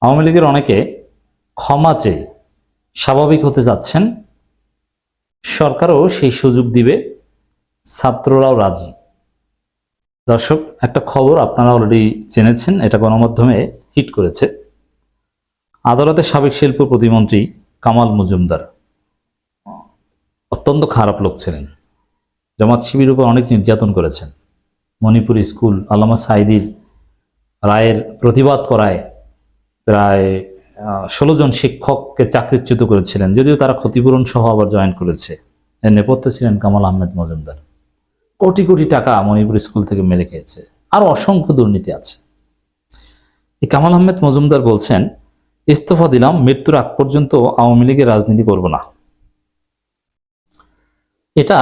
আওয়ামী লীগের অনেকে ক্ষমা চেয়ে স্বাভাবিক হতে যাচ্ছেন, সরকারও সেই সুযোগ দিবে, ছাত্ররাও রাজি। দর্শক, একটা খবর আপনারা অলরেডি জেনেছেন, এটা গণমাধ্যমে হিট করেছে। আদালতের সাবেক শিল্প প্রতিমন্ত্রী কামাল মজুমদার অত্যন্ত খারাপ লোক ছিলেন। জামাত শিবিরের উপর অনেক নির্যাতন করেছেন। মণিপুর স্কুল আল্লামা সাঈদীর রায়ের প্রতিবাদ করায় প্রায় 16 জন শিক্ষককে চাকরিচ্যুত করেছিলেন, যদিও তারা ক্ষতিপূরণ সহ আবার জয়েন করেছে। এর নেপথ্যে ছিলেন কামাল আহমেদ মজুমদার। কোটি কোটি টাকা মণিপুর স্কুল থেকে মেরে খেয়েছে। আরো অসংখ্য দুর্নীতি আছে। এই কামাল আহমেদ মজুমদার বলছেন, ইস্তফা দিলাম, মৃত্যুর আগ পর্যন্ত আওয়ামী লীগের রাজনীতি করব না। এটা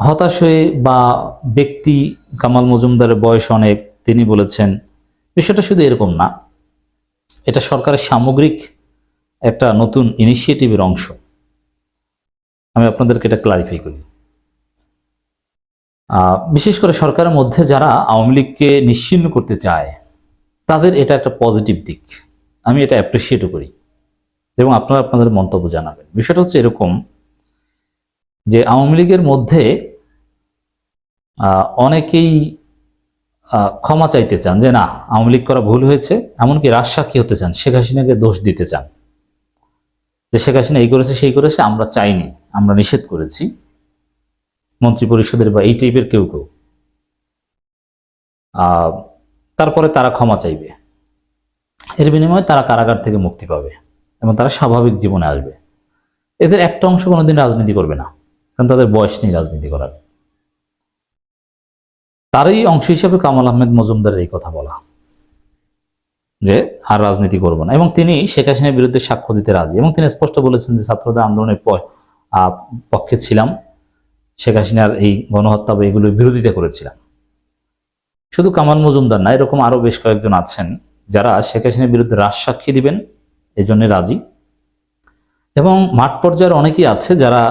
হতাশ হয়ে বা ব্যক্তি কামাল মজুমদারের বয়স অনেক, তিনি বলেছেন, বিষয়টা শুধু এরকম না, এটা সরকারের সামগ্রিক একটা নতুন ইনিশিয়েটিভের অংশ। আমি আপনাদেরকে এটা ক্লারিফাই করি। বিশেষ করে সরকারের মধ্যে যারা আওয়ামী লীগকে নিশ্চিহ্ন করতে চায়, তাদের এটা একটা পজিটিভ দিক। আমি এটা অ্যাপ্রিসিয়েটও করি এবং আপনারা আপনাদের মন্তব্য জানাবেন। বিষয়টা হচ্ছে এরকম যে আওয়ামী লীগের মধ্যে অনেকেই ক্ষমা চাইতে চান যে না, আওয়ামী লীগ করা ভুল হয়েছে, এমনকি রাজসাক্ষী হতে চান, শেখ হাসিনাকে দোষ দিতে চান যে শেখ হাসিনা এই করেছে সেই করেছে, আমরা চাইনি, আমরা নিষেধ করেছি। মন্ত্রী পরিষদের বা এই টাইপের কেউ কেউ তারপরে তারা ক্ষমা চাইবে, এর বিনিময়ে তারা কারাগার থেকে মুক্তি পাবে এবং তারা স্বাভাবিক জীবনে আসবে। এদের একটা অংশ কোনোদিন রাজনীতি করবে না, কারণ তাদের বয়স নেই রাজনীতি করার। তারই অংশ হিসেবে কামাল আহমেদ মজুমদারের এই কথা বলা যে আর রাজনীতি করব না, এবং তিনি শেখ হাসিনার বিরুদ্ধে সাক্ষ্য দিতে রাজি, এবং তিনি স্পষ্ট বলেছেন যে ছাত্রদের আন্দোলনের পক্ষে ছিলাম, শেখ হাসিনার এই গণহত্যা বা এগুলোর বিরোধিতা করেছিলাম। শুধু কামাল মজুমদার না, এরকম আরো বেশ কয়েকজন আছেন যারা শেখ হাসিনার বিরুদ্ধে রাজসাক্ষী দিবেন, এই জন্য রাজি। এবং মাঠ পর্যায়ের অনেকেই আছে যারা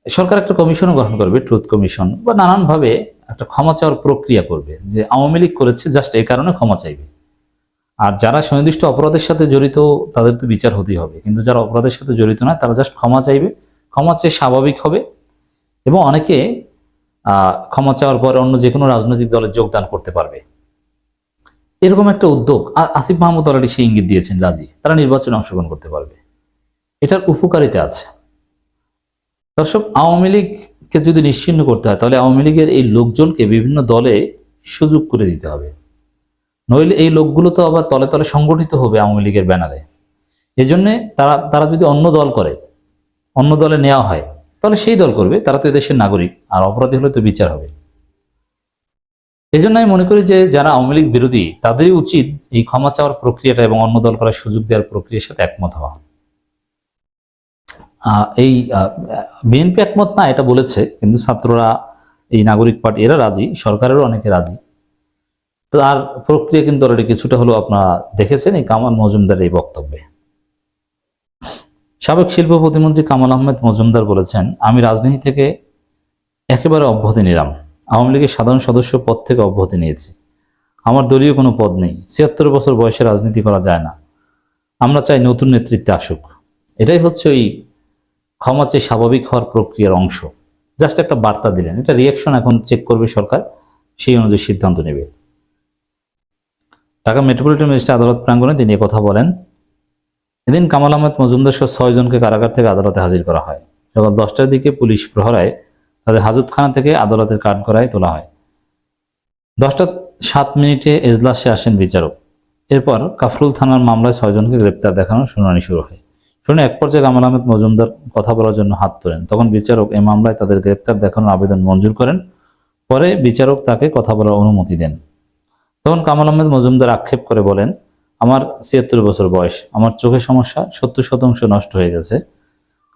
সরকার একটা কমিশনও গঠন করবে, ট্রুথ কমিশন, বা নানানভাবে একটা ক্ষমা চাওয়ার প্রক্রিয়া করবে যে আওয়ামী লীগ করেছে জাস্ট এই কারণে ক্ষমা চাইবে। আর যারা সুনির্দিষ্ট অপরাধের সাথে জড়িত তাদের তো বিচার হতেই হবে, কিন্তু যারা অপরাধের সাথে জড়িত নয় তারা জাস্ট ক্ষমা চাইবে, ক্ষমা চেয়ে স্বাভাবিক হবে। এবং অনেকে ক্ষমা চাওয়ার পরে অন্য যে কোনো রাজনৈতিক দলে যোগদান করতে পারবে, এরকম একটা উদ্যোগ আসিফ মাহমুদ অলরেডি সেই ইঙ্গিত দিয়েছেন, রাজি, তারা নির্বাচনে অংশগ্রহণ করতে পারবে। এটার উপকারিতা আছে। দর্শক, আওয়ামী লীগকে যদি নিশ্চিহ্ন করতে হয় তাহলে আওয়ামী লীগের এই লোকজনকে বিভিন্ন দলে সুযোগ করে দিতে হবে, নইলে এই লোকগুলো তো আবার তলে তলে সংগঠিত হবে আওয়ামী লীগের ব্যানারে। এই জন্যে তারা যদি অন্য দল করে, অন্য দলে নেওয়া হয়, তাহলে সেই দল করবে, তারা তো এদেশের নাগরিক, আর অপরাধী হলে তো বিচার হবে। এই জন্য আমি মনে করি যে যারা আওয়ামী লীগ বিরোধী তাদেরই উচিত এই ক্ষমা চাওয়ার প্রক্রিয়াটা এবং অন্য দল করার সুযোগ দেওয়ার প্রক্রিয়ার সাথে একমত হওয়া। এই বিএনপি একমত না এটা বলেছে, কিন্তু ছাত্ররা, এই নাগরিক পার্টি, এরা রাজি, সরকারেরও অনেকে রাজি। তো আর প্রক্রিয়া কিন্তু অলরেডি কিছুটা হলো আপনারা দেখেছেন এই কামাল মজুমদারের এই বক্তব্যে। সাবেক শিল্প প্রতিমন্ত্রী কামাল আহমেদ মজুমদার বলেছেন, আমি রাজনীতি থেকে একেবারে অব্যাহতি নিলাম, আওয়ামী লীগের সাধারণ সদস্য পদ থেকে অব্যাহতি নিয়েছি, আমার দলীয় কোনো পদ নেই, ৭৬ বছর বয়সে রাজনীতি করা যায় না, আমরা চাই নতুন নেতৃত্বে আসুক। এটাই হচ্ছে ওই ক্ষমা চেয়ে স্বাভাবিক হওয়ার প্রক্রিয়ার অংশ। জাস্ট একটা বার্তা দিলেন, এটা রিয়াকশন এখন চেক করবে সরকার, সেই অনুযায়ী সিদ্ধান্ত নেবে। ঢাকা মেট্রোপলিটন ম্যাজিস্ট্রেট আদালত প্রাঙ্গণে তিনি কথা বলেন। এদিন কামাল আহমেদ মজুমদার সহ ৬ জনকে কারাগার থেকে আদালতে হাজির করা হয়। সকাল 10টার দিকে পুলিশ প্রহরায় তাদের হাজতখানা থেকে আদালতের কাঠগড়ায় তোলা হয়। 10টা 7 মিনিটে এজলাসে আসেন বিচারক। এরপর কাফরুল থানার মামলায় ৬ জনকে গ্রেপ্তার দেখানোর শুনানি শুরু হয়। শুনে এক পর্যায়ে কামাল আহমেদ মজুমদার কথা বলার জন্য হাত তোলেন। তখন বিচারক এই মামলায় তাদের গ্রেপ্তার দেখানোর আবেদন মঞ্জুর করেন। পরে বিচারক তাকে কথা বলার অনুমতি দেন। তখন কামাল আহমেদ মজুমদার আক্ষেপ করে বলেন, আমার ৭৬ বছর বয়স, আমার চোখের সমস্যা ৭০% নষ্ট হয়ে গেছে,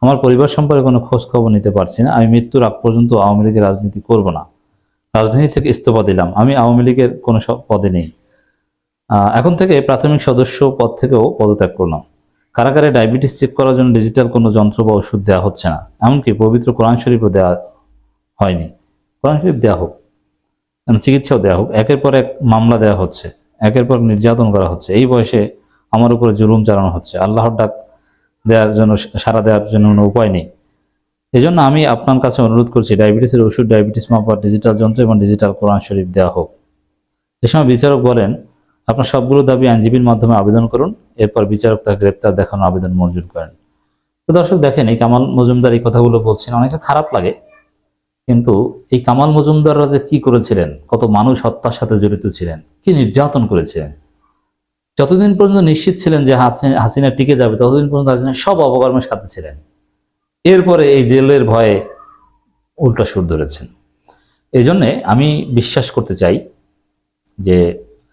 আমার পরিবার সম্পর্কে কোনো খোঁজ খবর নিতে পারছি না, আমি মৃত্যুর আগ পর্যন্ত আওয়ামী লীগের রাজনীতি করব না, রাজনীতি থেকে ইস্তফা দিলাম, আমি আওয়ামী লীগের কোনো পদে নেই, এখন থেকে প্রাথমিক সদস্য পদ থেকেও পদত্যাগ করলাম, কারাগারে ডায়াবেটিস চেক করার জন্য ডিজিটাল কোনো যন্ত্র বা ওষুধ দেওয়া হচ্ছে না, এমনকি পবিত্র কোরআন শরীফও দেওয়া হয়নি, কোরআন শরীফ দেওয়া হোক, চিকিৎসাও দেওয়া হোক, একের পর এক মামলা দেওয়া হচ্ছে, একের পর নির্যাতন করা হচ্ছে, এই বয়সে আমার উপরে জুলুম চালানো হচ্ছে, আল্লাহর ডাক দেওয়ার জন্য, সাড়া দেওয়ার জন্য কোনো উপায় নেই। এই জন্য আমি আপনার কাছে অনুরোধ করছি, ডায়াবেটিসের ওষুধ, ডায়াবেটিস মাপার ডিজিটাল যন্ত্র এবং ডিজিটাল কোরআন শরীফ দেওয়া হোক। এ সময় বিচারক বলেন, আপনার সবগুলো দাবি আইনজীবীর মাধ্যমে আবেদন করুন। এরপর বিচারক তার গ্রেপ্তার দেখানোর আবেদন মঞ্জুর করেন। তো দর্শক দেখেন, এই কামাল মজুমদার এই কথাগুলো বলছেন, অনেকটা খারাপ লাগে, কিন্তু এই কামাল মজুমদাররা যে কি করেছিলেন, কত মানুষ হত্যার সাথে জড়িত ছিলেন, কি নির্যাতন করেছিলেন। যতদিন পর্যন্ত নিশ্চিত ছিলেন যে হাসিনা টিকে যাবে, ততদিন পর্যন্ত হাসিনা সব অপকর্মের সাথে ছিলেন। এরপরে এই জেলের ভয়ে উল্টা সুর ধরেছেন। এই জন্যে আমি বিশ্বাস করতে চাই যে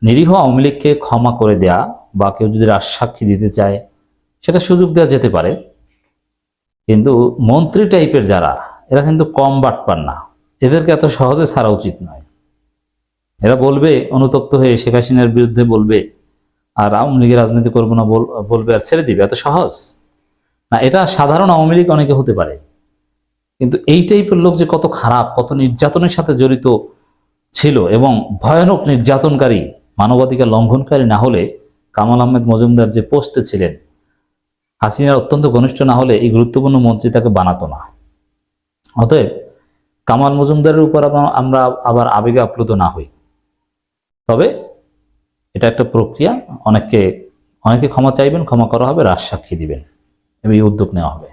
নিরীহ আওয়ামী লীগকে ক্ষমা করে দেয়া, বা কেউ যদি রাজসাক্ষী দিতে চায় সেটা সুযোগ দেওয়া যেতে পারে, কিন্তু মন্ত্রী টাইপের যারা, এরা কিন্তু কম বাটপার না, এদেরকে এত সহজে ছাড়া উচিত নয়। এরা বলবে অনুতপ্ত হয়ে শেখ হাসিনার বিরুদ্ধে বলবে, আর আওয়ামী লীগের রাজনীতি করবো না বলবে, আর ছেড়ে দিবে, এত সহজ না। এটা সাধারণ আওয়ামী লীগ অনেকে হতে পারে, কিন্তু এই টাইপের লোক যে কত খারাপ, কত নির্যাতনের সাথে জড়িত ছিল এবং ভয়ানক নির্যাতনকারী, মানবাধিকার লঙ্ঘনকারী না হলে কামাল আহমেদ মজুমদার যে পোস্টে ছিলেন, হাসিনার অত্যন্ত ঘনিষ্ঠ না হলে এই গুরুত্বপূর্ণ মন্ত্রী তাকে বানাতো না। অতএব কামাল মজুমদারের উপর আমরা আবার আবেগে আপ্লুত না হই। তবে এটা একটা প্রক্রিয়া, অনেকে ক্ষমা চাইবেন, ক্ষমা করা হবে, রাজসাক্ষী দিবেন, এবং এই উদ্যোগ নেওয়া হবে।